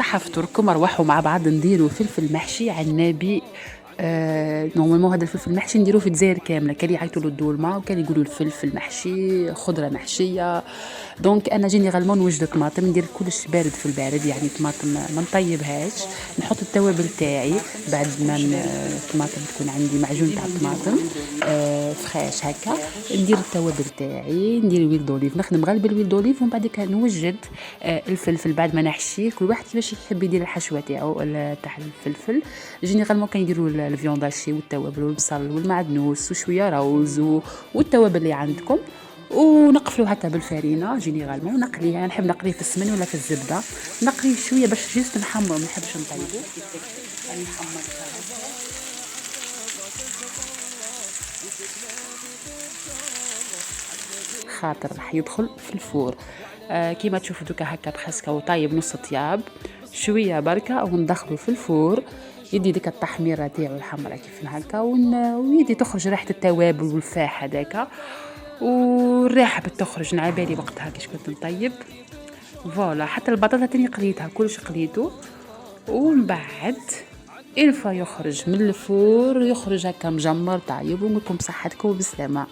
صحة فطوركم أرواحوا مع بعض نديروا فلفل محشي عنابي. نورمالمون هذا الفلفل المحشي نديروه في الجزائر كامله، كان يعيطوا له الدولمه وكان يقولوا الفلفل محشي خضره محشيه. دونك انا جينيرالمون نوجد طماطم، ندير كلش بارد في البارد، يعني طماطم ما نطيبهاش، نحط التوابل تاعي بعد ما الطماطم تكون عندي معجون تاع الطماطم فخاش هكا. ندير التوابل تاعي، ندير الويل دوليف، نخدم غير بالويل دوليف، ومن بعد نوجد الفلفل بعد ما نحشيه. كل واحد كيفاش يحب يدير الحشوه تاعو تاع الفلفل. جينيرالمون كان يديروا الفيونداشي والتوابل والبصل والمعدنوس وشويه روز والتوابل اللي عندكم، ونقفلو هكا بالفرينه. جينيرالمون نقليه، نحب نقليه في السمن ولا في الزبده، نقليه شويه باش جيست نحمر، ما نحبش نطيبو يعني نحمر خاطر راح يدخل في الفور. كيما تشوفوا دوكا هكا بخسكه وطايب نص طياب شويه بركه، وندخلو في الفور. يدي ديك التحميره تاعو الحمراء كيف هكا، ويدي تخرج ريحه التوابل والفاح هذاك، والريحه بتخرج نعبالي وقتها كيش كنت نطيب. فوالا حتى البطاطا تاني قليتها، كلش قليته. ومن بعد الفا يخرج من الفور، يخرج هكا مجمر طايب، ونقولكم بصحتكم وبسلامه.